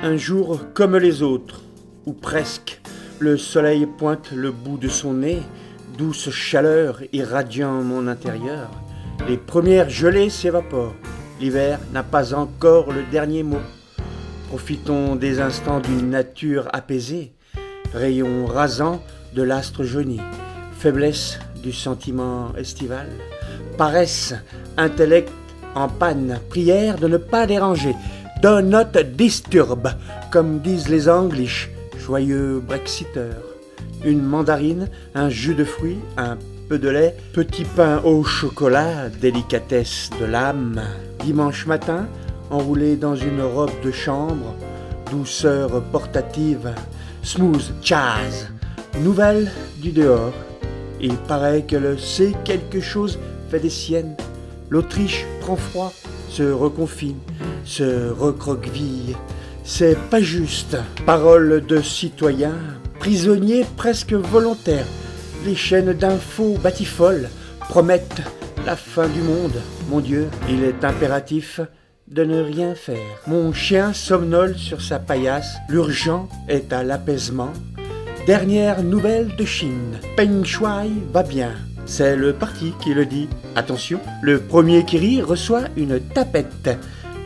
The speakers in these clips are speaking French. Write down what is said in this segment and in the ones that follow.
Un jour comme les autres, ou presque, le soleil pointe le bout de son nez, douce chaleur irradiant mon intérieur. Les premières gelées s'évaporent, l'hiver n'a pas encore le dernier mot. Profitons des instants d'une nature apaisée, rayons rasants de l'astre jauni, faiblesse du sentiment estival, paresse, intellect en panne, prière de ne pas déranger, do not disturb, comme disent les Anglish, joyeux brexiteurs. Une mandarine, un jus de fruits, un peu de lait, petit pain au chocolat, délicatesse de l'âme. Dimanche matin, enroulé dans une robe de chambre, douceur portative, smooth jazz, nouvelle du dehors. Il paraît que le c'est quelque chose fait des siennes. L'Autriche prend froid, se reconfine, se recroqueville. C'est pas juste. Parole de citoyen, prisonnier presque volontaire. Les chaînes d'infos batifolles promettent la fin du monde. Mon Dieu, il est impératif de ne rien faire. Mon chien somnole sur sa paillasse. L'urgent est à l'apaisement. Dernière nouvelle de Chine. Peng Shuai va bien. C'est le parti qui le dit. Attention, le premier qui rit reçoit une tapette.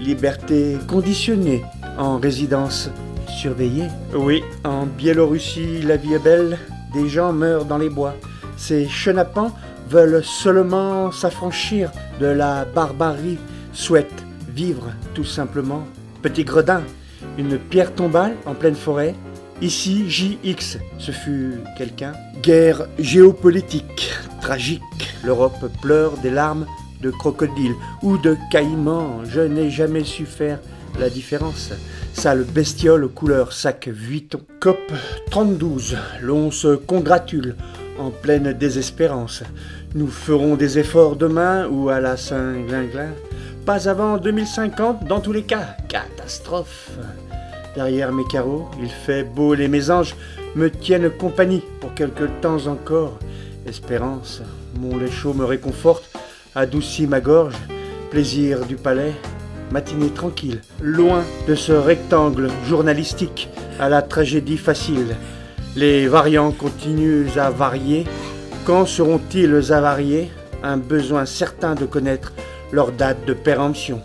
Liberté conditionnée en résidence surveillée. Oui, en Biélorussie, la vie est belle. Des gens meurent dans les bois. Ces chenapans veulent seulement s'affranchir de la barbarie, souhaitent vivre tout simplement. Petit gredin, une pierre tombale en pleine forêt. Ici, JX, ce fut quelqu'un. Guerre géopolitique, tragique. L'Europe pleure des larmes de crocodile ou de caïman. Je n'ai jamais su faire la différence. Sale bestiole couleur sac Vuitton. COP 32, l'on se congratule en pleine désespérance. Nous ferons des efforts demain ou à la Saint-Glinglin. Pas avant 2050 dans tous les cas. Catastrophe. Derrière mes carreaux, il fait beau, les mésanges me tiennent compagnie pour quelque temps encore. Espérance, mon lait chaud me réconforte, adoucit ma gorge, plaisir du palais, matinée tranquille, loin de ce rectangle journalistique à la tragédie facile. Les variants continuent à varier. Quand seront-ils avariés? Un besoin certain de connaître leur date de péremption.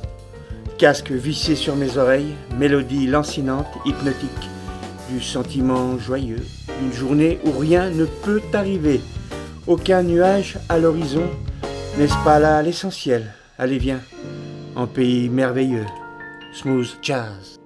Casque vissé sur mes oreilles, mélodie lancinante, hypnotique, du sentiment joyeux, une journée où rien ne peut arriver, aucun nuage à l'horizon, n'est-ce pas là l'essentiel? Allez viens, en pays merveilleux, smooth jazz.